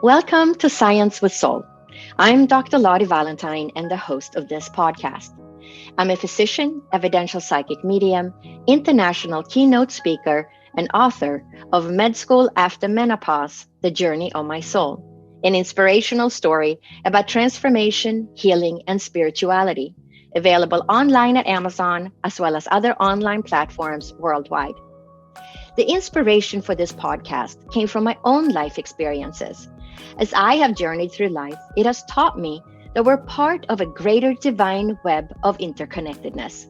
Welcome to Science with Soul. I'm Dr. Lottie Valentine and the host of this podcast. I'm a physician, evidential psychic medium, international keynote speaker, and author of Med School After Menopause, The Journey of My Soul, an inspirational story about transformation, healing, and spirituality, available online at Amazon as well as other online platforms worldwide. The inspiration for this podcast came from my own life experiences. As I have journeyed through life, it has taught me that we're part of a greater divine web of interconnectedness.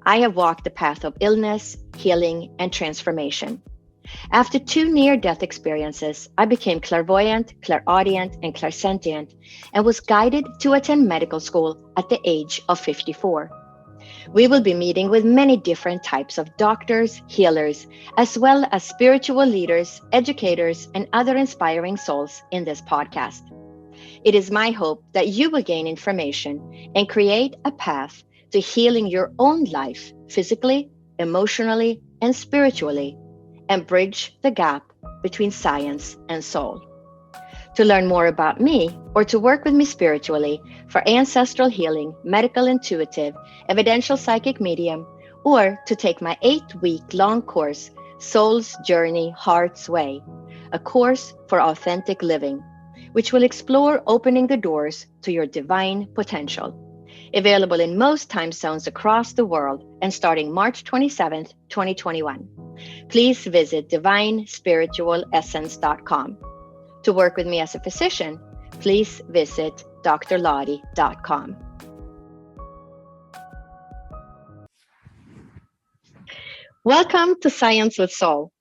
I have walked the path of illness, healing, and transformation. After 2 near-death experiences, I became clairvoyant, clairaudient, and clairsentient, and was guided to attend medical school at the age of 54. We will be meeting with many different types of doctors, healers, as well as spiritual leaders, educators, and other inspiring souls in this podcast. It is my hope that you will gain information and create a path to healing your own life physically, emotionally, and spiritually, and bridge the gap between science and soul. To learn more about me or to work with me spiritually for ancestral healing, medical intuitive, evidential psychic medium, or to take my 8-week-long course, Soul's Journey, Heart's Way, a course for authentic living, which will explore opening the doors to your divine potential. Available in most time zones across the world and starting March 27th, 2021. Please visit divinespiritualessence.com. To work with me as a physician, please visit drlottie.com. Welcome to Science with Soul.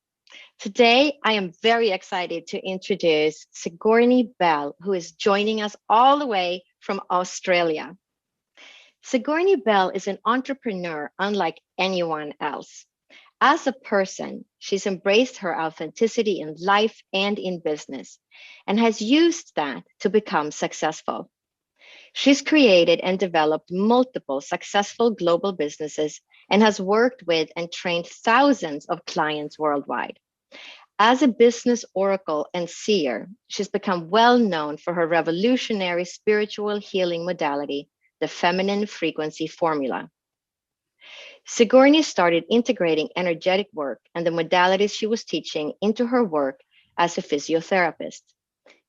Today, I am very excited to introduce Sigourney Belle, who is joining us all the way from Australia. Sigourney Belle is an entrepreneur unlike anyone else. As a person, she's embraced her authenticity in life and in business, and has used that to become successful. She's created and developed multiple successful global businesses and has worked with and trained thousands of clients worldwide. As a business oracle and seer, she's become well known for her revolutionary spiritual healing modality, the feminine frequency formula. Sigourney started integrating energetic work and the modalities she was teaching into her work as a physiotherapist.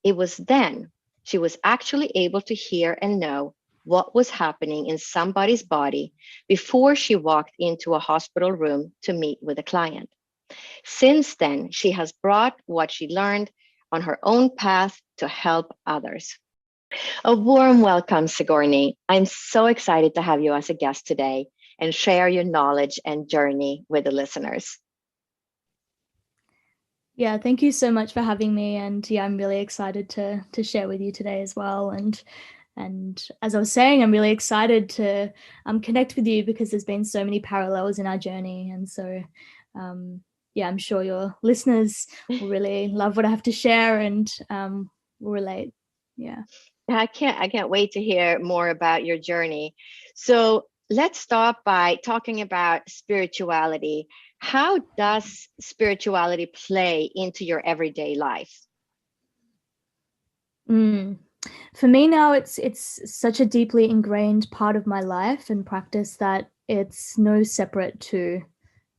It was then she was actually able to hear and know what was happening in somebody's body before she walked into a hospital room to meet with a client. Since then, she has brought what she learned on her own path to help others. A warm welcome, Sigourney. I'm so excited to have you as a guest today and share your knowledge and journey with the listeners. Yeah, thank you so much for having me. And yeah, I'm really excited to share with you today as well. And as I was saying, I'm really excited to connect with you because there's been so many parallels in our journey. And so, yeah, I'm sure your listeners will really love what I have to share and will relate. Yeah. I can't wait to hear more about your journey. So let's start by talking about spirituality. How does spirituality play into your everyday life? For me now, it's such a deeply ingrained part of my life and practice that it's no separate to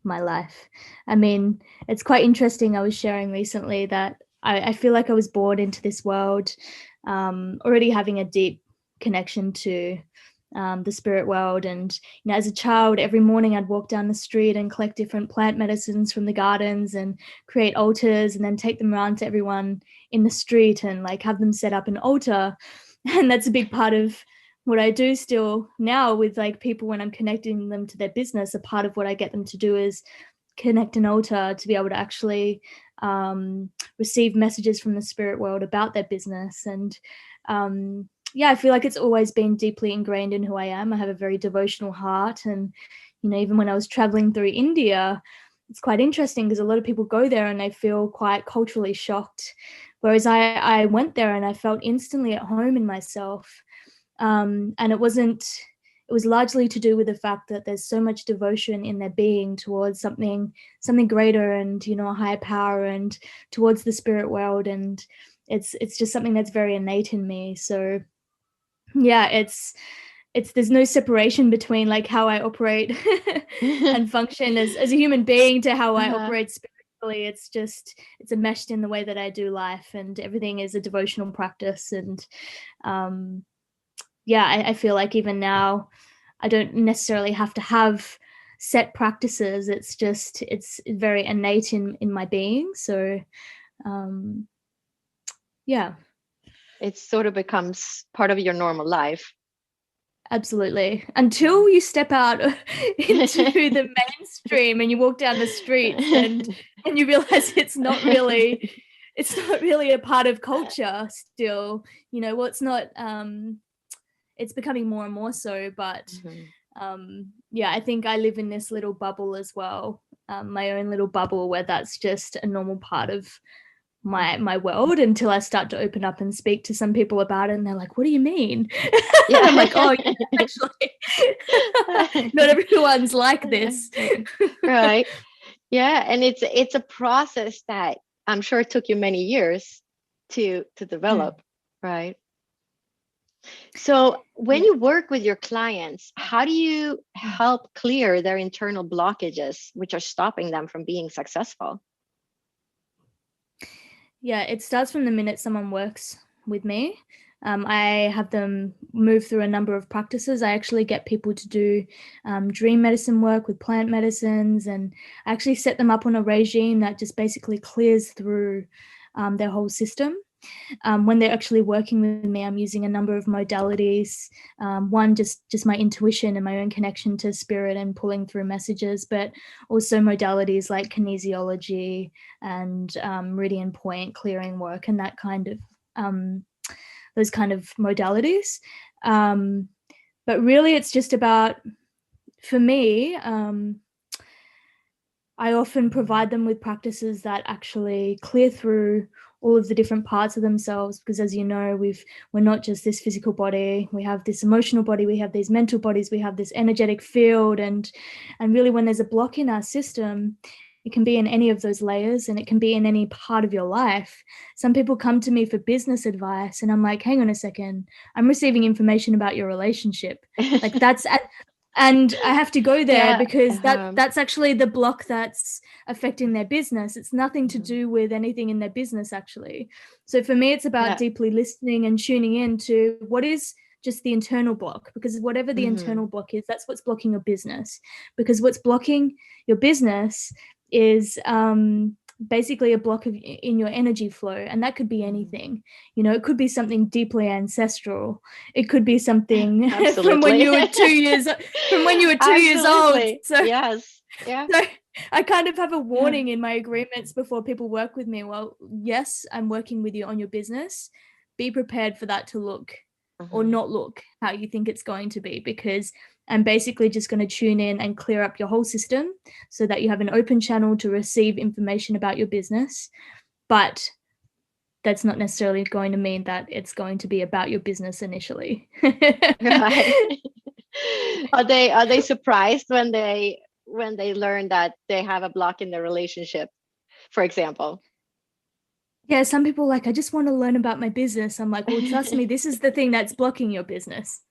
my life. I mean, it's quite interesting. I was sharing recently that I feel like I was born into this world already having a deep connection to the spirit world. And as a child, every morning I'd walk down the street and collect different plant medicines from the gardens and create altars and then take them around to everyone in the street and like have them set up an altar. And that's a big part of what I do still now with like people when I'm connecting them to their business. A part of what I get them to do is connect an altar to be able to actually receive messages from the spirit world about their business. And yeah, I feel like it's always been deeply ingrained in who I am. I have a very devotional heart. And, even when I was traveling through India, it's quite interesting because a lot of people go there and they feel quite culturally shocked. Whereas I went there and I felt instantly at home in myself. And it was largely to do with the fact that there's so much devotion in their being towards something greater and, a higher power and towards the spirit world. And it's just something that's very innate in me. So yeah, it's there's no separation between like how I operate and function as a human being to how I operate spiritually. It's just, it's enmeshed in the way that I do life, and everything is a devotional practice. And I feel like even now I don't necessarily have to have set practices. It's just, it's very innate in my being. So it sort of becomes part of your normal life. Absolutely. Until you step out into the mainstream and you walk down the streets and you realize it's not really a part of culture still, well, it's not, it's becoming more and more so, but I think I live in this little bubble as well, my own little bubble, where that's just a normal part of my world, until I start to open up and speak to some people about it, and they're like, what do you mean? Yeah. I'm like, oh yeah, actually not everyone's like this. Right. Yeah. And it's a process that I'm sure it took you many years to develop, right? So when you work with your clients, how do you help clear their internal blockages which are stopping them from being successful? Yeah, it starts from the minute someone works with me. I have them move through a number of practices. I actually get people to do dream medicine work with plant medicines, and I actually set them up on a regime that just basically clears through their whole system. When they're actually working with me, I'm using a number of modalities. One, just my intuition and my own connection to spirit and pulling through messages, but also modalities like kinesiology and meridian point clearing work and that kind of those kind of modalities. But really, it's just about, for me, I often provide them with practices that actually clear through all of the different parts of themselves, because as you know, we're not just this physical body, we have this emotional body, we have these mental bodies, we have this energetic field, and really when there's a block in our system, it can be in any of those layers, and it can be in any part of your life. Some people come to me for business advice, and I'm like, hang on a second, I'm receiving information about your relationship. Like and I have to go there because that's actually the block that's affecting their business. It's nothing to do with anything in their business, actually. So for me, it's about deeply listening and tuning in to what is just the internal block, because whatever the internal block is, that's what's blocking your business. Because what's blocking your business is basically a block in your energy flow, and that could be anything. It could be something deeply ancestral. It could be something from when you were 2 years old. So yes, yeah. So I kind of have a warning in my agreements before people work with me. Well, yes, I'm working with you on your business. Be prepared for that to look or not look how you think it's going to be, because I'm basically just going to tune in and clear up your whole system so that you have an open channel to receive information about your business. But that's not necessarily going to mean that it's going to be about your business initially. Right. Are they surprised when they learn that they have a block in their relationship, for example? Yeah, some people are like, I just want to learn about my business. I'm like, well, trust me, this is the thing that's blocking your business.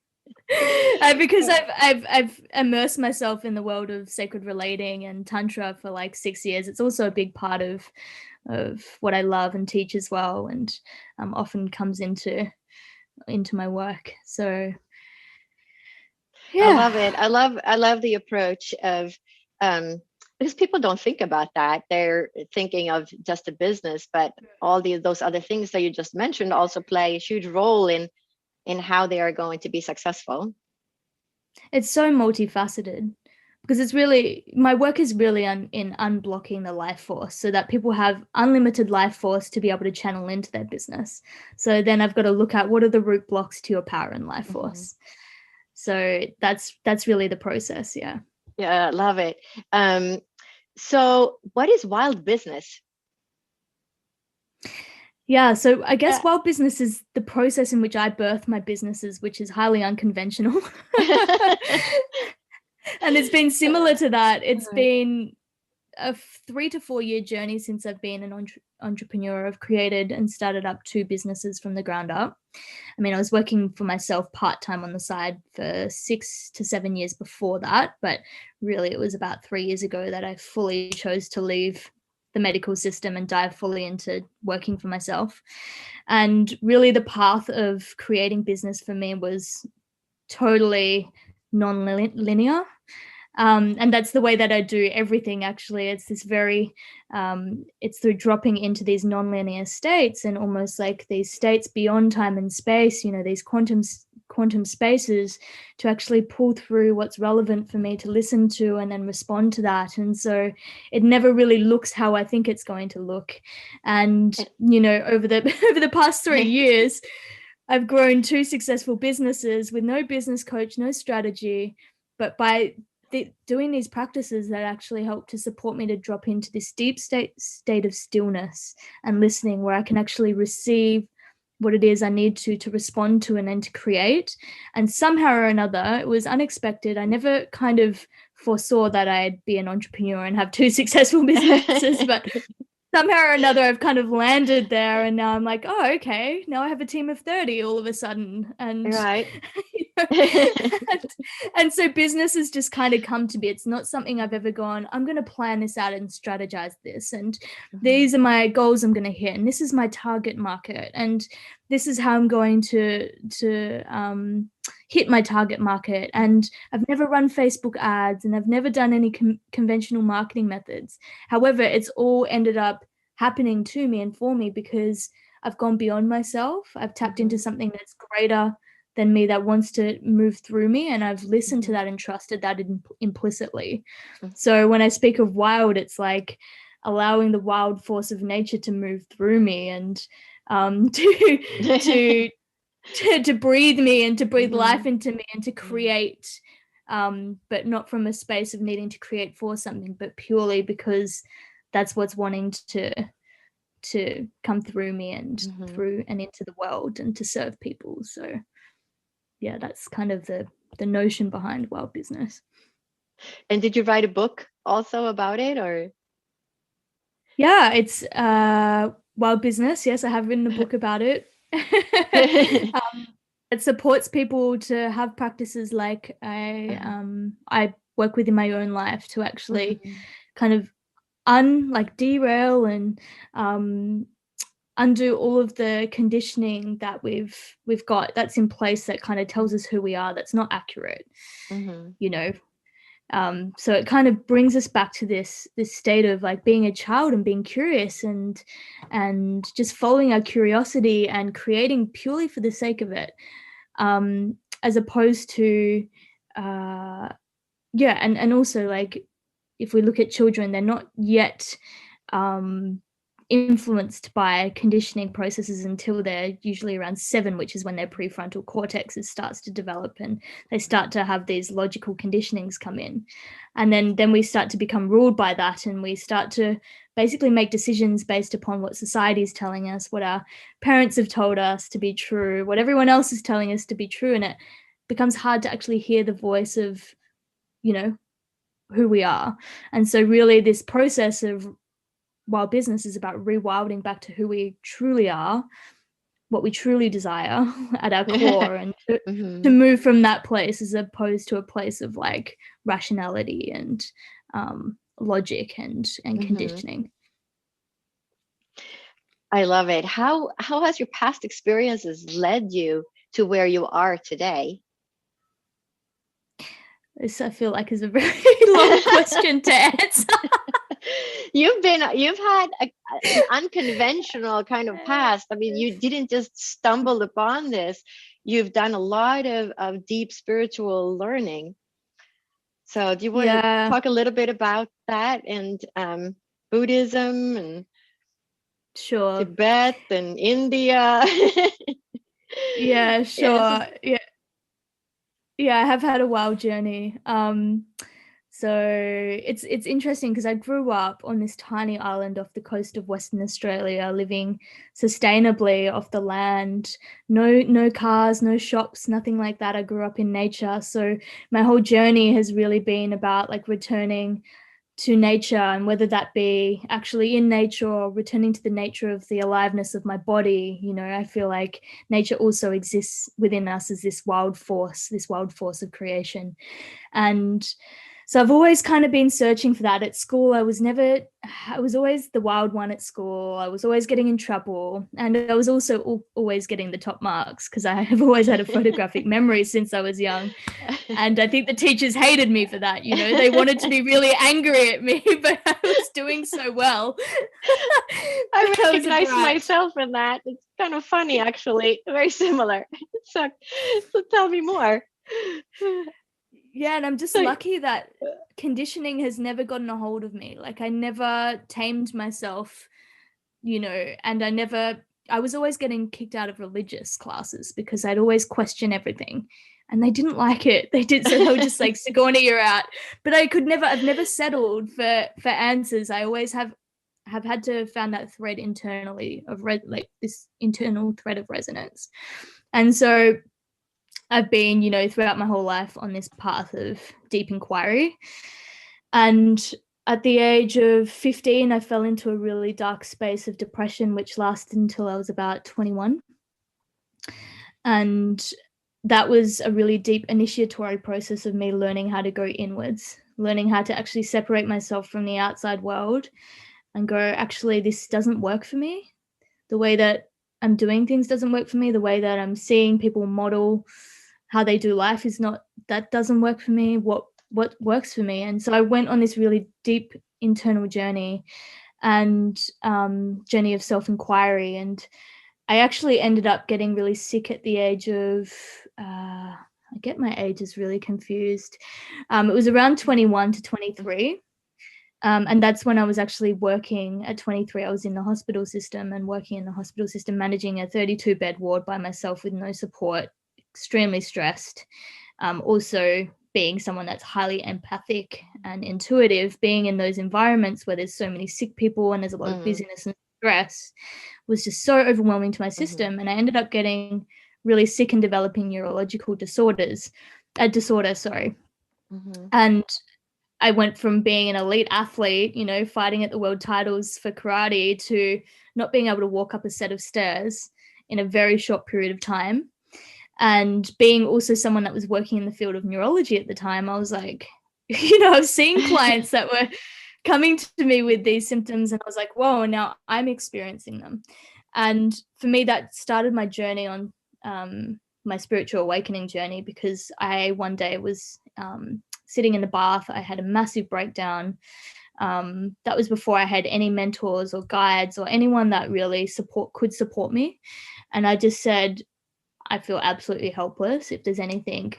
Because I've immersed myself in the world of sacred relating and tantra for like 6 years. It's also a big part of what I love and teach as well, and often comes into my work. So yeah, I love it. I love the approach of because people don't think about that. They're thinking of just a business, but all those other things that you just mentioned also play a huge role in how they are going to be successful. It's so multifaceted, because it's really, my work is really in unblocking the life force so that people have unlimited life force to be able to channel into their business. So then I've got to look at what are the root blocks to your power and life force. So that's really the process. Yeah, I love it. So what is wild business? Yeah, so I guess wild business is the process in which I birth my businesses, which is highly unconventional. And it's been similar to that. It's been a 3 to 4 year journey since I've been an entrepreneur. I've created and started up 2 businesses from the ground up. I mean, I was working for myself part-time on the side for 6 to 7 years before that, but really it was about 3 years ago that I fully chose to leave the medical system and dive fully into working for myself. And really the path of creating business for me was totally non-linear. And that's the way that I do everything, actually. It's this very, it's through dropping into these non-linear states and almost like these states beyond time and space, you know, these quantum spaces, to actually pull through what's relevant for me to listen to and then respond to that. And so it never really looks how I think it's going to look. And, you know, over the past 3 years, I've grown 2 successful businesses with no business coach, no strategy, but by doing these practices that actually help to support me to drop into this deep state of stillness and listening, where I can actually receive what it is I need to respond to and then to create. And somehow or another, it was unexpected. I never kind of foresaw that I'd be an entrepreneur and have 2 successful businesses, but somehow or another I've kind of landed there, and now I'm like, oh, okay, now I have a team of 30 all of a sudden. And right. You know, and so business has just kind of come to be. It's not something I've ever gone, I'm going to plan this out and strategize this, and these are my goals I'm going to hit, and this is my target market, and this is how I'm going to hit my target market. And I've never run Facebook ads, and I've never done any conventional marketing methods. However, it's all ended up happening to me and for me because I've gone beyond myself. I've tapped into something that's greater than me, that wants to move through me, and I've listened to that and trusted that implicitly. So when I speak of wild, it's like allowing the wild force of nature to move through me, and to breathe me and to breathe life into me and to create, but not from a space of needing to create for something, but purely because that's what's wanting to come through me and through and into the world and to serve people. So yeah, that's kind of the notion behind wild business. And did you write a book also about it, or? Yeah, it's wild business. Yes, I have written a book about it. It supports people to have practices like I work with in my own life to actually kind of derail and undo all of the conditioning that we've got that's in place that kind of tells us who we are, that's not accurate. You know, so it kind of brings us back to this state of like being a child and being curious and just following our curiosity and creating purely for the sake of it, as opposed to and also, like, if we look at children, they're not yet influenced by conditioning processes until they're usually around 7, which is when their prefrontal cortex starts to develop and they start to have these logical conditionings come in. And then we start to become ruled by that, and we start to basically make decisions based upon what society is telling us, what our parents have told us to be true, what everyone else is telling us to be true. And it becomes hard to actually hear the voice of, you know, who we are. And so really this process of wild business is about rewilding back to who we truly are, what we truly desire at our core, and to move from that place as opposed to a place of like rationality and logic and conditioning. I love it. How has your past experiences led you to where you are today? This, I feel like, is a very long question to answer. You've had an unconventional kind of past. I mean, you didn't just stumble upon this. You've done a lot of deep spiritual learning. So do you want to talk a little bit about that and Buddhism and Tibet and India? Yeah, sure. Yeah, I have had a wild journey. So it's interesting because I grew up on this tiny island off the coast of Western Australia, living sustainably off the land, no cars, no shops, nothing like that. I grew up in nature. So my whole journey has really been about like returning to nature, and whether that be actually in nature or returning to the nature of the aliveness of my body. I feel like nature also exists within us as this wild force of creation. And so I've always kind of been searching for that. At school, I was always the wild one at school. I was always getting in trouble. And I was also always getting the top marks because I have always had a photographic memory since I was young. And I think the teachers hated me for that. They wanted to be really angry at me, but I was doing so well. I recognize myself in that. It's kind of funny, actually. Very similar. So tell me more. Yeah, and I'm just lucky that conditioning has never gotten a hold of me. Like, I never tamed myself, and I was always getting kicked out of religious classes because I'd always question everything, and they didn't like it. So they were just like, Sigourney, you're out. But I've never settled for answers. I always have had to found that thread internally of this internal thread of resonance. And so I've been, throughout my whole life on this path of deep inquiry. And at the age of 15, I fell into a really dark space of depression, which lasted until I was about 21. And that was a really deep initiatory process of me learning how to go inwards, learning how to actually separate myself from the outside world and go, actually, this doesn't work for me. The way that I'm doing things doesn't work for me. The way that I'm seeing people model how they do life that doesn't work for me. What works for me? And so I went on this really deep internal journey and journey of self-inquiry. And I actually ended up getting really sick at the age of, I get my ages really confused. It was around 21 to 23. And that's when I was actually working at 23. I was in the hospital system and working in the hospital system, managing a 32-bed ward by myself with no support, extremely stressed. Also being someone that's highly empathic and intuitive, being in those environments where there's so many sick people and there's a lot of busyness and stress was just so overwhelming to my system. And I ended up getting really sick and developing neurological disorder. And I went from being an elite athlete, fighting at the world titles for karate, to not being able to walk up a set of stairs in a very short period of time. And being also someone that was working in the field of neurology at the time, I was like, I was seeing clients that were coming to me with these symptoms, and I was like, whoa, now I'm experiencing them. And for me, that started my journey on my spiritual awakening journey, because I one day was sitting in the bath. I had a massive breakdown. That was before I had any mentors or guides or anyone that really could support me. And I just said, I feel absolutely helpless. If there's anything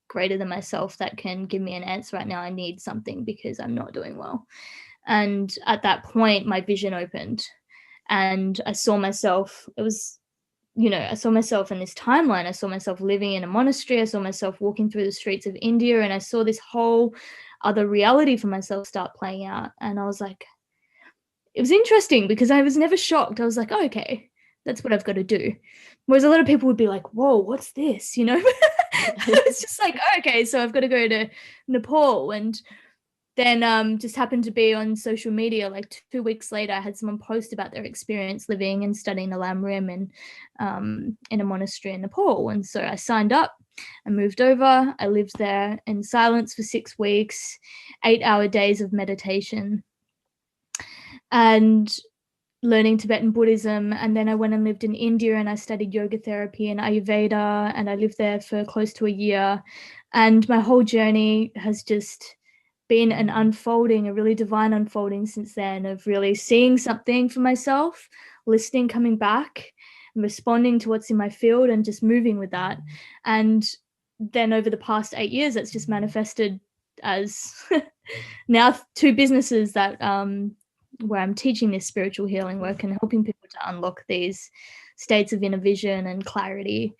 greater than myself that can give me an answer right now, I need something, because I'm not doing well. And at that point, my vision opened and I saw myself. I saw myself in this timeline. I saw myself living in a monastery. I saw myself walking through the streets of India, and I saw this whole other reality for myself start playing out. And I was like, it was interesting because I was never shocked. I was like, oh, okay, that's what I've got to do. Whereas a lot of people would be like, whoa, what's this? It's just like, oh, okay, so I've got to go to Nepal. And then just happened to be on social media, like 2 weeks later, I had someone post about their experience living and studying the Lam Rim in a monastery in Nepal. And so I signed up, I moved over, I lived there in silence for 6 weeks, 8-hour days of meditation and learning Tibetan Buddhism. And then I went and lived in India and I studied yoga therapy and Ayurveda, and I lived there for close to a year. And my whole journey has just been an unfolding, a really divine unfolding since then, of really seeing something for myself, listening, coming back, and responding to what's in my field and just moving with that. And then over the past 8 years, it's just manifested as now 2 businesses that where I'm teaching this spiritual healing work and helping people to unlock these states of inner vision and clarity.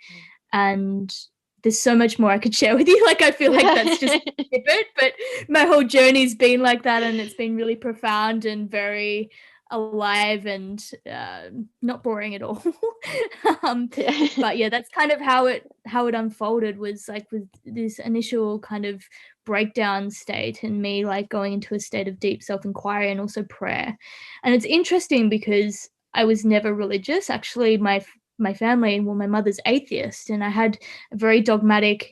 And there's so much more I could share with you. Like, I feel like that's just a bit, but my whole journey's been like that, and it's been really profound and very alive and not boring at all. But yeah, that's kind of how it unfolded, was like with this initial kind of breakdown state, and me like going into a state of deep self-inquiry and also prayer. And it's interesting because I was never religious. Actually, my family, well, my mother's atheist, and I had a very dogmatic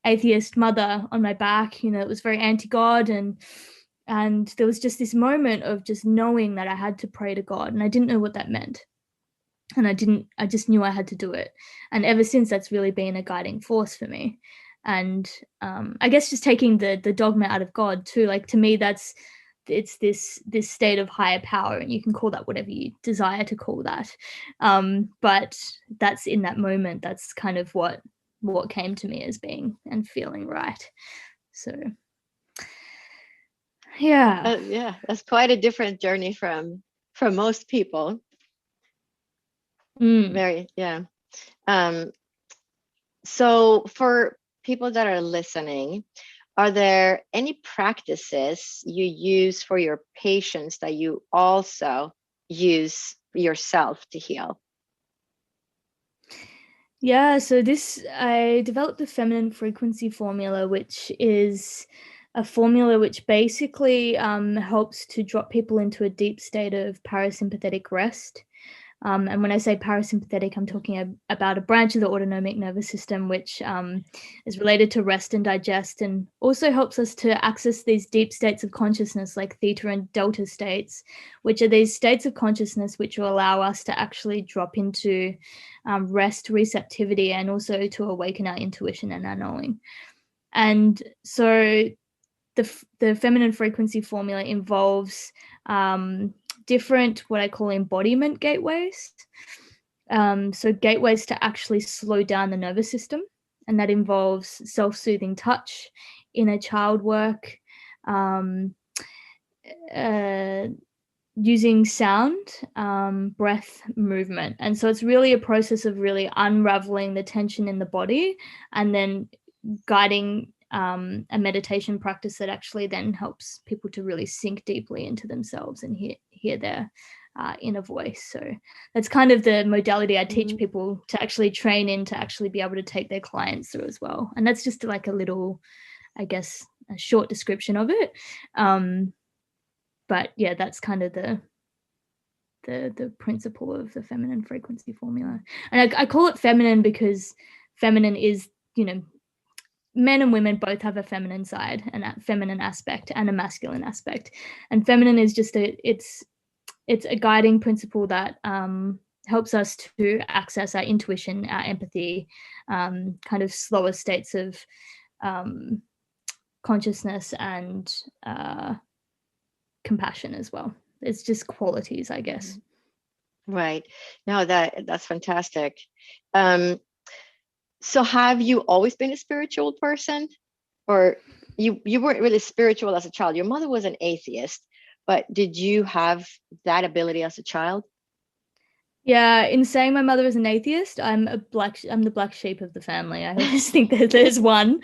atheist mother on my back. It was very anti-God, and there was just this moment of just knowing that I had to pray to God, and I didn't know what that meant. And I just knew I had to do it. And ever since, that's really been a guiding force for me. And I guess just taking the dogma out of God too, like to me, it's this state of higher power, and you can call that whatever you desire to call that. But that's in that moment, that's kind of what came to me as being and feeling right. So yeah, that's quite a different journey from most people. Very, yeah. So for people that are listening, are there any practices you use for your patients that you also use yourself to heal? Yeah, so I developed the feminine frequency formula, which is a formula which basically helps to drop people into a deep state of parasympathetic rest. And when I say parasympathetic, I'm talking about a branch of the autonomic nervous system, which is related to rest and digest, and also helps us to access these deep states of consciousness like theta and delta states, which are these states of consciousness which will allow us to actually drop into rest, receptivity, and also to awaken our intuition and our knowing. And so the feminine frequency formula involves different what I call embodiment gateways. So gateways to actually slow down the nervous system, and that involves self-soothing touch, inner child work, using sound, breath, movement. And so it's really a process of really unraveling the tension in the body, and then guiding a meditation practice that actually then helps people to really sink deeply into themselves and hear their inner voice. So that's kind of the modality I teach people to actually train in, to actually be able to take their clients through as well. And that's just like a little, I guess, a short description of it. But yeah, that's kind of the principle of the feminine frequency formula. And I call it feminine because feminine is, men and women both have a feminine side and a feminine aspect and a masculine aspect. And feminine is just it's a guiding principle that helps us to access our intuition, our empathy, kind of slower states of consciousness and compassion as well. It's just qualities, I guess. Right. No, that's fantastic. So have you always been a spiritual person, or you weren't really spiritual as a child? Your mother was an atheist, but did you have that ability as a child? Yeah, in saying my mother is an atheist, I'm the black sheep of the family. I always think that there's one.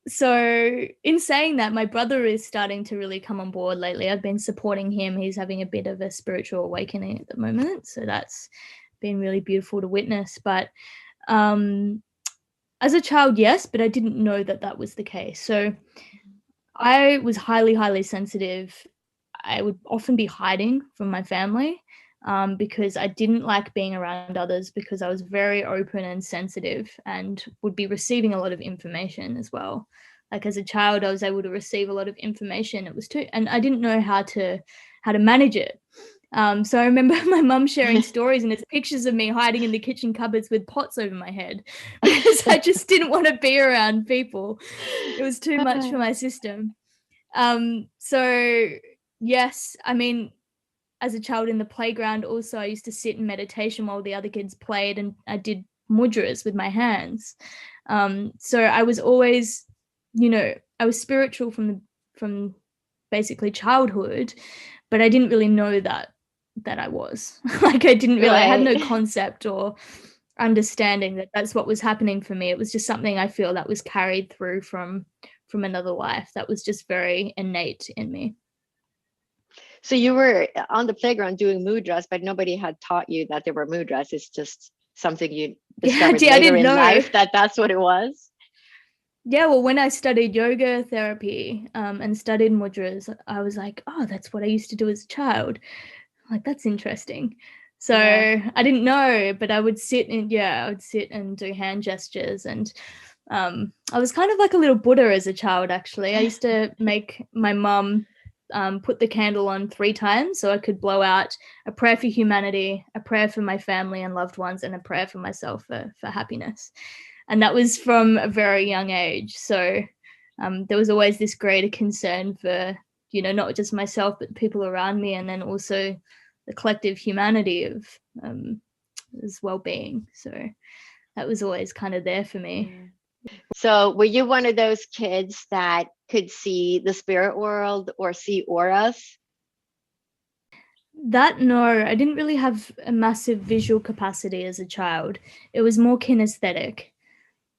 So in saying that, my brother is starting to really come on board lately. I've been supporting him. He's having a bit of a spiritual awakening at the moment, so that's been really beautiful to witness. But as a child, yes, but I didn't know that was the case. So I was highly, highly sensitive. I would often be hiding from my family because I didn't like being around others, because I was very open and sensitive and would be receiving a lot of information as well. Like as a child, I was able to receive a lot of information. And I didn't know how to manage it. So I remember my mum sharing stories, and there's pictures of me hiding in the kitchen cupboards with pots over my head because I just didn't want to be around people. It was too much for my system. So yes, I mean, as a child in the playground, also I used to sit in meditation while the other kids played, and I did mudras with my hands. So I was always, I was spiritual from basically childhood, but I didn't really know that I was like, I didn't really, I had no concept or understanding that that's what was happening for me. It was just something I feel that was carried through from another life that was just very innate in me. So you were on the playground doing mudras, but nobody had taught you that there were mudras. It's just something you discovered later in life, that's what it was. Yeah, well, when I studied yoga therapy and studied mudras, I was like, oh, that's what I used to do as a child. Like, that's interesting. So Yeah. I didn't know, but I would sit and do hand gestures. And I was kind of like a little Buddha as a child, actually. I used to make my mum put the candle on 3 times so I could blow out a prayer for humanity, a prayer for my family and loved ones, and a prayer for myself for happiness. And that was from a very young age. So there was always this greater concern for, not just myself, but people around me, and then also the collective humanity of as well-being. So that was always kind of there for me. So were you one of those kids that could see the spirit world or see auras? That, no, I didn't really have a massive visual capacity as a child. It was more kinesthetic.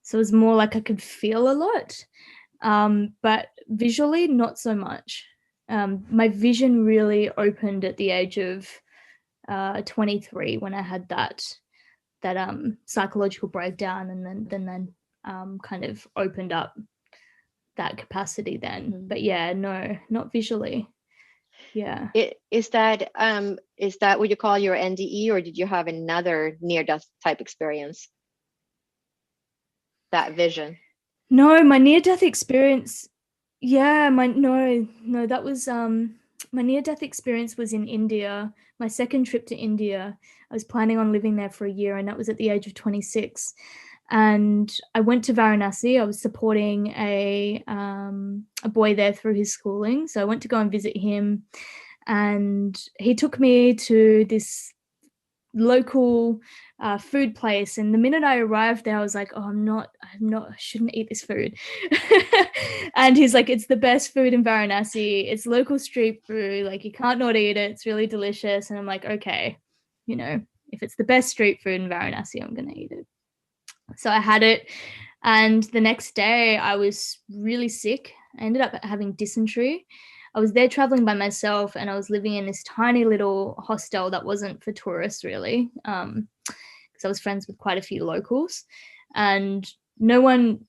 So it was more like I could feel a lot, but visually, not so much. My vision really opened at the age of 23 when I had that psychological breakdown, and then kind of opened up that capacity then. But yeah, no, not visually. Yeah. Is that what you call your NDE, or did you have another near-death type experience? That vision. No, my near-death experience. Yeah, that was my near-death experience was in India. My second trip to India. I was planning on living there for a year, and that was at the age of 26. And I went to Varanasi. I was supporting a boy there through his schooling. So I went to go and visit him, and he took me to this local food place. And the minute I arrived there, I was like, oh, I shouldn't eat this food. And he's like, it's the best food in Varanasi. It's local street food. Like, you can't not eat it. It's really delicious. And I'm like, okay, if it's the best street food in Varanasi, I'm going to eat it. So I had it. And the next day I was really sick. I ended up having dysentery. I was there traveling by myself, and I was living in this tiny little hostel that wasn't for tourists really, because I was friends with quite a few locals, and no one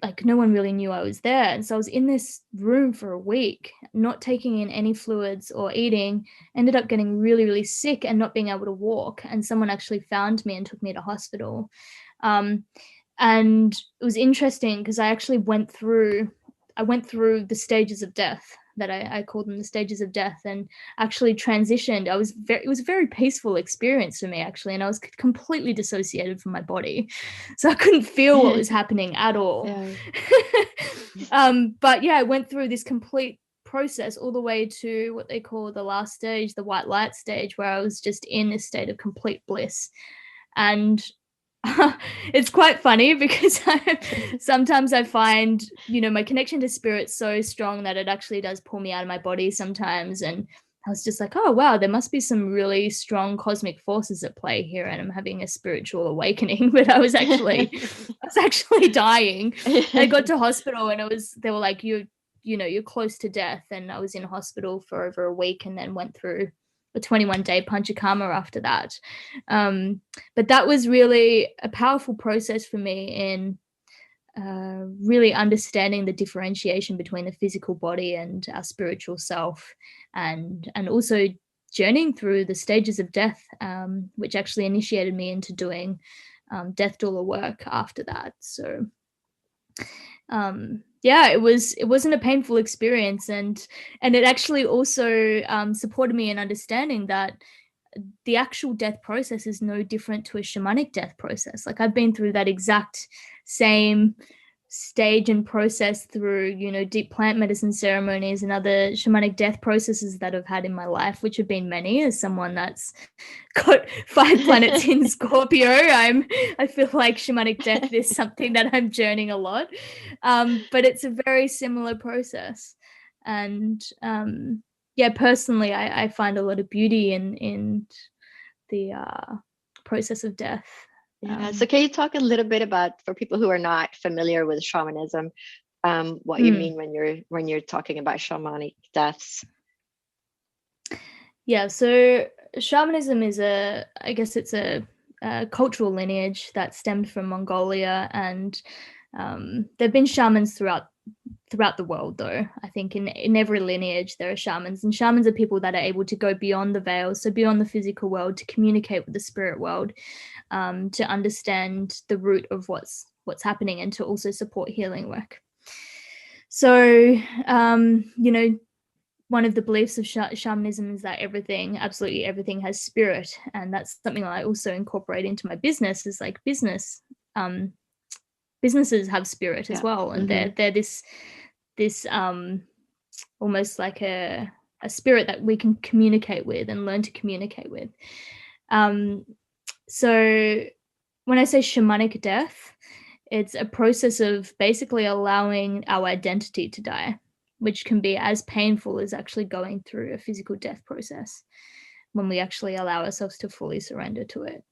really knew I was there. And so I was in this room for a week, not taking in any fluids or eating, ended up getting really, really sick and not being able to walk. And someone actually found me and took me to hospital. And it was interesting because I actually went through the stages of death, that I called them the stages of death, and actually transitioned. It was a very peaceful experience for me, actually, and I was completely dissociated from my body. So I couldn't feel what was happening at all. Yeah. But yeah, I went through this complete process all the way to what they call the last stage, the white light stage, where I was just in a state of complete bliss. And it's quite funny because sometimes I find, my connection to spirit so strong that it actually does pull me out of my body sometimes. And I was just like, oh, wow, there must be some really strong cosmic forces at play here, and I'm having a spiritual awakening. But I was actually dying. I got to hospital, and they were like, you're close to death. And I was in hospital for over a week, and then went through a 21-day panchakarma after that. But that was really a powerful process for me in really understanding the differentiation between the physical body and our spiritual self, and also journeying through the stages of death, which actually initiated me into doing death doula work after that. So yeah, it wasn't a painful experience, and it actually also supported me in understanding that the actual death process is no different to a shamanic death process. Like, I've been through that exact same stage and process through, deep plant medicine ceremonies and other shamanic death processes that I've had in my life, which have been many. As someone that's got 5 planets in Scorpio, I feel like shamanic death is something that I'm journeying a lot. But it's a very similar process. And yeah, personally, I find a lot of beauty in the process of death. Yeah. So can you talk a little bit about, for people who are not familiar with shamanism, what you mean when you're talking about shamanic deaths? Yeah, so shamanism is I guess it's a cultural lineage that stemmed from Mongolia, and There've been shamans throughout the world, though. I think in every lineage there are shamans, and shamans are people that are able to go beyond the veils, so beyond the physical world, to communicate with the spirit world, to understand the root of what's happening, and to also support healing work. So one of the beliefs of shamanism is that absolutely everything has spirit, and that's something I also incorporate into my business. Is like businesses have spirit as well, and they're this almost like a spirit that we can communicate with and learn to communicate with. So when I say shamanic death, it's a process of basically allowing our identity to die, which can be as painful as actually going through a physical death process when we actually allow ourselves to fully surrender to it.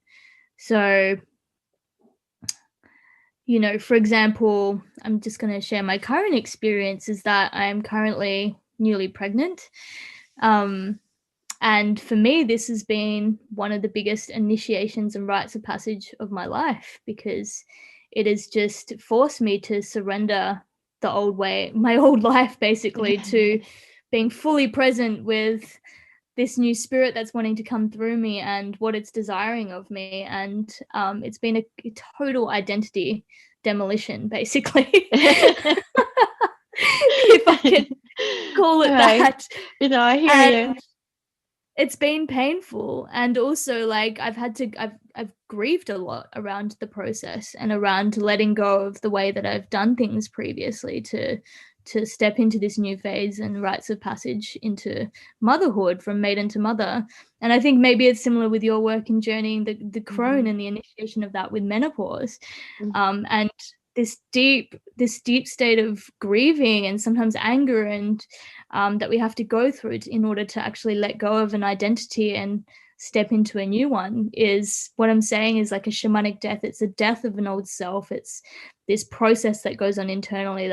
So, for example, I'm just going to share my current experience is that I am currently newly pregnant. And for me, this has been one of the biggest initiations and rites of passage of my life, because it has just forced me to surrender the old way, my old life, basically, to being fully present with this new spirit that's wanting to come through me and what it's desiring of me. And it's been a total identity demolition, basically. If I can call it that. I hear you. It's been painful, and also like I've grieved a lot around the process and around letting go of the way that I've done things previously to step into this new phase and rites of passage into motherhood, from maiden to mother. And I think maybe it's similar with your work in journeying the crone and the initiation of that with menopause, and this deep state of grieving and sometimes anger and that we have to go through in order to actually let go of an identity and step into a new one. Is what I'm saying is like a shamanic death. It's a death of an old self. It's this process that goes on internally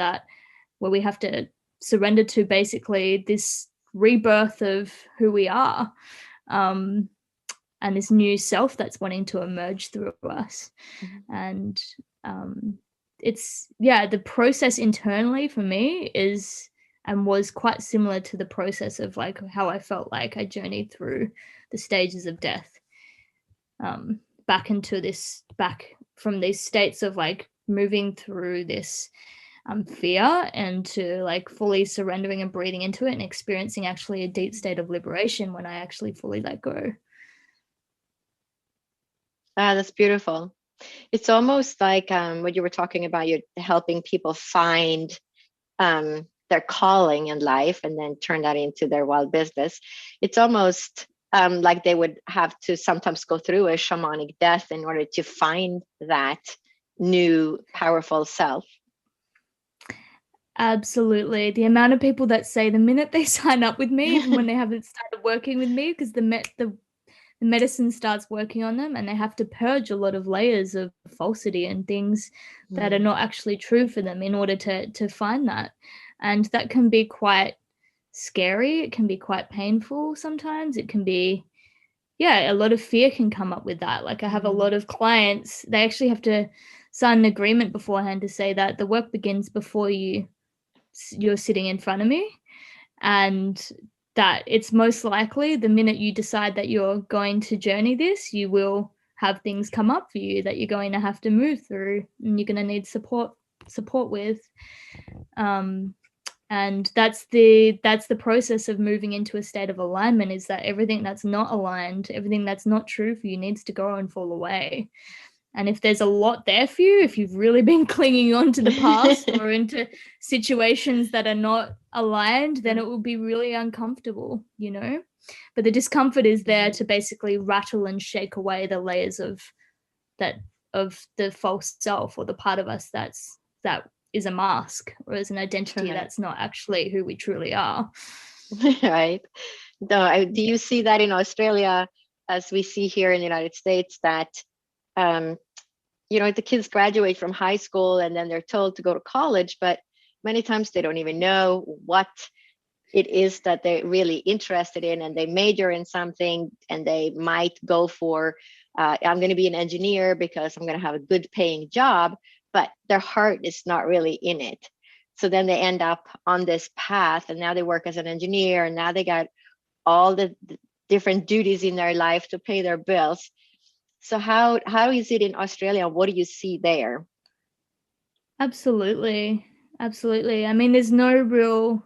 where we have to surrender to basically this rebirth of who we are, and this new self that's wanting to emerge through us. And it's the process internally for me is and was quite similar to the process of like how I felt like I journeyed through the stages of death, back from these states of like moving through this fear, and to like fully surrendering and breathing into it and experiencing actually a deep state of liberation when I actually fully let go. That's beautiful. It's almost like what you were talking about, you're helping people find their calling in life and then turn that into their wild business. It's almost like they would have to sometimes go through a shamanic death in order to find that new powerful self. Absolutely. The amount of people that say the minute they sign up with me, even when they haven't started working with me, because the medicine starts working on them and they have to purge a lot of layers of falsity and things that are not actually true for them in order to find that. And that can be quite scary. It can be quite painful sometimes. It can be, a lot of fear can come up with that. Like I have a lot of clients, they actually have to sign an agreement beforehand to say that the work begins before you're sitting in front of me, and that it's most likely the minute you decide that you're going to journey this, you will have things come up for you that you're going to have to move through and you're going to need support with. And that's the process of moving into a state of alignment, is that everything that's not aligned, everything that's not true for you needs to go and fall away. And if there's a lot there for you, if you've really been clinging on to the past or into situations that are not aligned, then it will be really uncomfortable, But the discomfort is there to basically rattle and shake away the layers of the false self, or the part of us that is a mask or is an identity that's not actually who we truly are. Right. Do you see that in Australia, as we see here in the United States, that the kids graduate from high school and then they're told to go to college, but many times they don't even know what it is that they're really interested in, and they major in something and they might go for I'm going to be an engineer because I'm going to have a good paying job, but their heart is not really in it. So then they end up on this path, and now they work as an engineer, and now they got all the different duties in their life to pay their bills. So how is it in Australia? What do you see there? Absolutely. Absolutely. I mean, there's no real,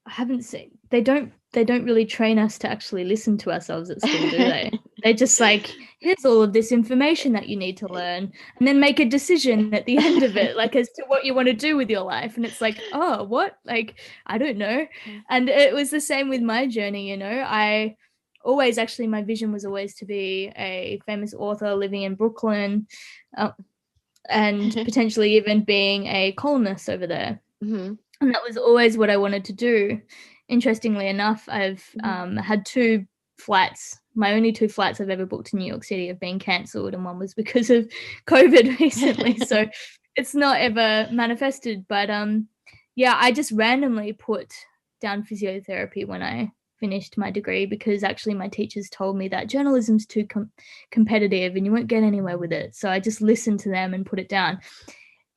I haven't seen, they don't really train us to actually listen to ourselves at school, do they? They just like, here's all of this information that you need to learn, and then make a decision at the end of it, like as to what you want to do with your life. And it's like, oh, what? Like, I don't know. And it was the same with my journey, you know. I always, actually, my vision was always to be a famous author living in Brooklyn, and potentially even being a columnist over there. Mm-hmm. And that was always what I wanted to do. Interestingly enough, I've had two flights. My only two flights I've ever booked in New York City have been cancelled, and one was because of COVID recently. So it's not ever manifested. But yeah, I just randomly put down physiotherapy when I finished my degree, because actually my teachers told me that journalism's too competitive and you won't get anywhere with it. So I just listened to them and put it down.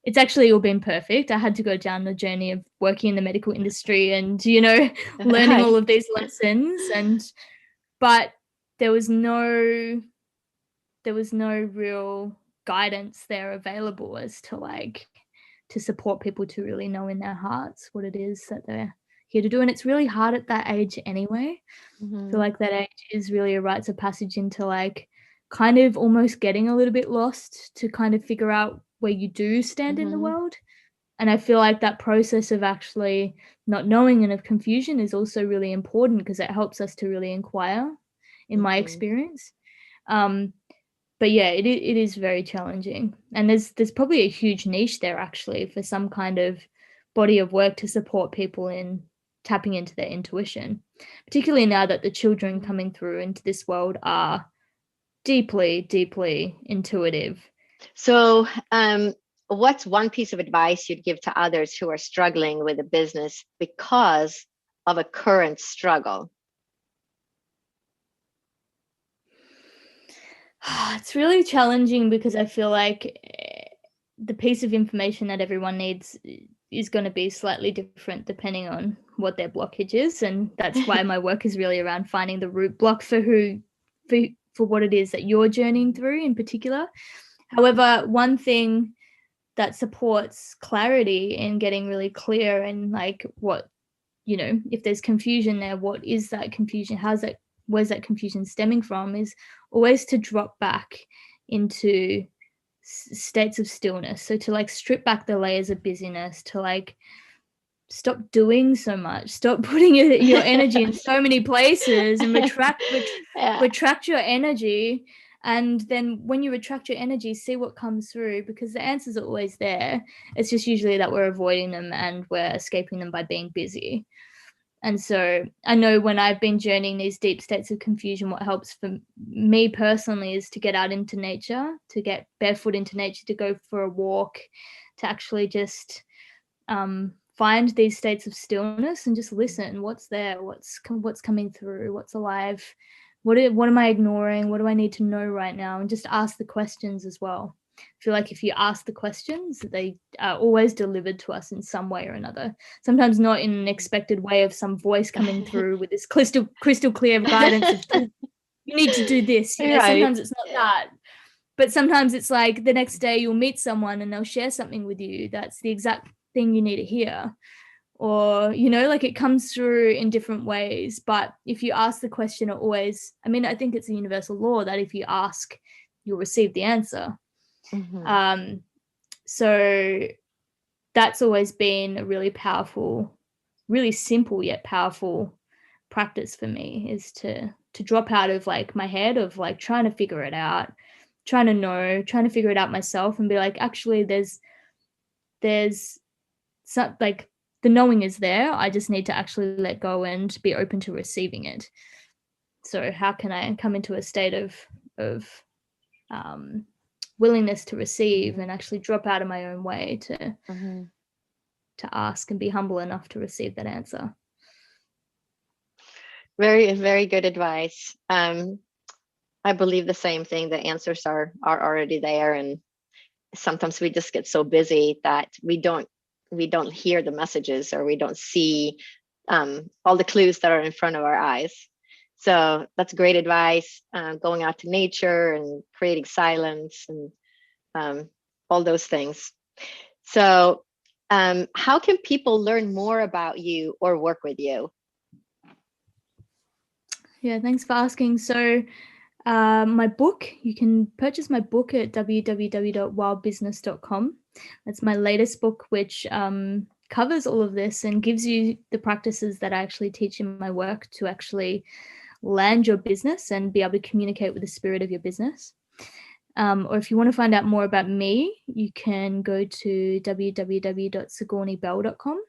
It's actually all been perfect. I had to go down the journey of working in the medical industry and, you know, learning all of these lessons, but there was no real guidance there available as to like to support people to really know in their hearts what it is that they're here to do. And it's really hard at that age anyway. I feel like that age is really a rites of passage into like kind of almost getting a little bit lost to kind of figure out where you do stand in the world. And I feel like that process of actually not knowing and of confusion is also really important, because it helps us to really inquire, in my experience. But yeah, it is very challenging. And there's probably a huge niche there actually for some kind of body of work to support people in tapping into their intuition, particularly now that the children coming through into this world are deeply, deeply intuitive. So, what's one piece of advice you'd give to others who are struggling with a business because of a current struggle? It's really challenging, because I feel like the piece of information that everyone needs is going to be slightly different depending on what their blockage is. And that's why my work is really around finding the root block for what it is that you're journeying through in particular. However, one thing that supports clarity and getting really clear and like what, you know, if there's confusion there, what is that confusion? Where's that confusion stemming from, is always to drop back into states of stillness. So to like strip back the layers of busyness, to like stop doing so much, stop putting your energy in so many places, and retract your energy. And then when you retract your energy, see what comes through, because the answers are always there. It's just usually that we're avoiding them and we're escaping them by being busy. And so I know when I've been journeying these deep states of confusion, what helps for me personally is to get out into nature, to get barefoot into nature, to go for a walk, to actually just find these states of stillness and just listen. What's there? What's coming through? What's alive? What am I ignoring? What do I need to know right now? And just ask the questions as well. I feel like if you ask the questions, they are always delivered to us in some way or another. Sometimes not in an expected way of some voice coming through with this crystal clear guidance of, you need to do this. You know, right. Sometimes it's not that. But sometimes it's like the next day you'll meet someone and they'll share something with you that's the exact thing you need to hear. Or, you know, like it comes through in different ways. But if you ask the question, it always, I mean, I think it's a universal law that if you ask, you'll receive the answer. So that's always been a really powerful, really simple yet powerful practice for me, is to drop out of like my head of like trying to figure it out, trying to figure it out myself, and be like, actually there's some, like the knowing is there. I just need to actually let go and be open to receiving it. So how can I come into a state of willingness to receive and actually drop out of my own way to ask and be humble enough to receive that answer. Very, very good advice. I believe the same thing. The answers are already there, and sometimes we just get so busy that we don't hear the messages, or we don't see all the clues that are in front of our eyes. So that's great advice, going out to nature and creating silence and all those things. So how can people learn more about you or work with you? Yeah, thanks for asking. So my book, you can purchase my book at www.wildbusiness.com. That's my latest book, which covers all of this and gives you the practices that I actually teach in my work to actually land your business and be able to communicate with the spirit of your business. Or if you want to find out more about me, you can go to www.sigoureneybelle.com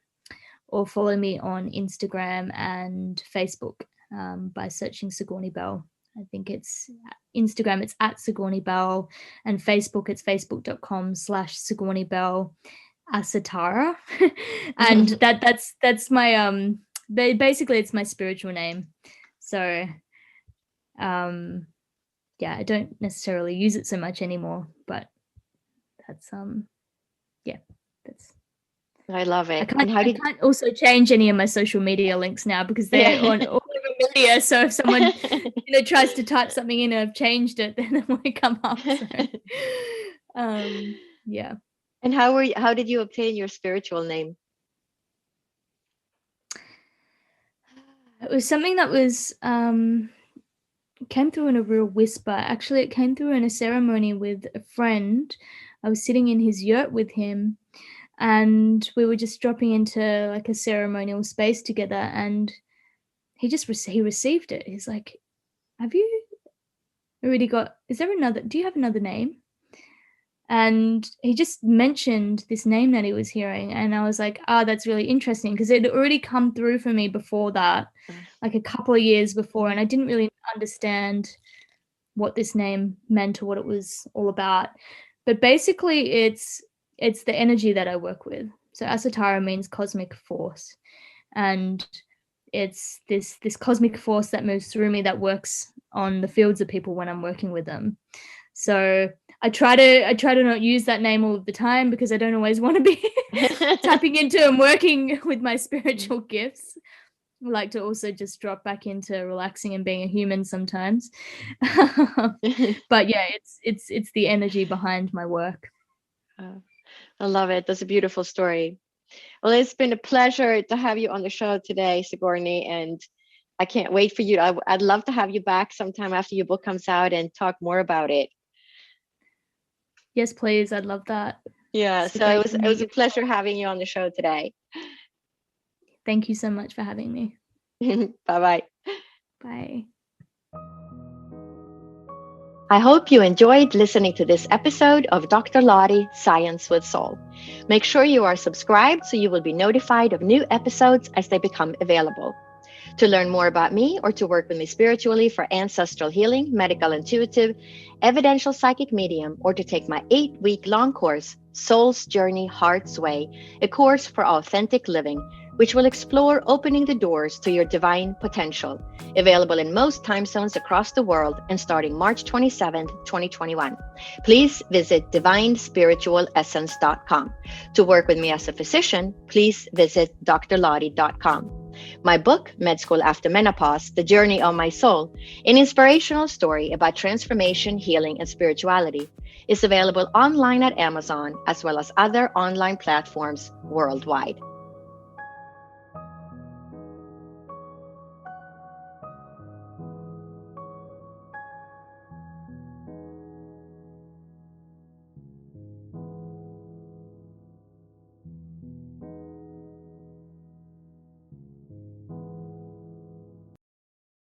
or follow me on Instagram and Facebook by searching Sigourney Belle. I think it's Instagram, it's at Sigourney Belle, and Facebook, it's facebook.com/Sigourney Belle Asatara. And that's my basically it's my spiritual name. So yeah, I don't necessarily use it so much anymore, but that's that's I love it. I can't also change any of my social media links now because they're on all over media. So if someone tries to type something in and I've changed it, then it won't come up. So, yeah. And how did you obtain your spiritual name? It was something that was came through in a real whisper. Actually, it came through in a ceremony with a friend. I was sitting in his yurt with him, and we were just dropping into like a ceremonial space together, and he received it. He's like, have you already got, do you have another name? And he just mentioned this name that he was hearing, and I was like, that's really interesting, because it had already come through for me before that, like a couple of years before, and I didn't really understand what this name meant or what it was all about. But basically it's the energy that I work with. So Asatara means cosmic force, and it's this cosmic force that moves through me, that works on the fields of people when I'm working with them. So I try to not use that name all of the time, because I don't always want to be tapping into and working with my spiritual gifts. I like to also just drop back into relaxing and being a human sometimes. But yeah, it's the energy behind my work. I love it. That's a beautiful story. Well, it's been a pleasure to have you on the show today, Sigourney, and I can't wait for you. I'd love to have you back sometime after your book comes out and talk more about it. Yes, please. I'd love that. Yeah, so it was a pleasure having you on the show today. Thank you so much for having me. Bye-bye. Bye. I hope you enjoyed listening to this episode of Dr. Lottie Science with Soul. Make sure you are subscribed so you will be notified of new episodes as they become available. To learn more about me or to work with me spiritually for ancestral healing, medical intuitive, evidential psychic medium, or to take my 8-week-long course, Soul's Journey, Heart's Way, a course for authentic living, which will explore opening the doors to your divine potential, available in most time zones across the world and starting March 27th, 2021. Please visit divinespiritualessence.com. To work with me as a physician, please visit drlottie.com. My book, Med School After Menopause, The Journey of My Soul, an inspirational story about transformation, healing, and spirituality, is available online at Amazon as well as other online platforms worldwide.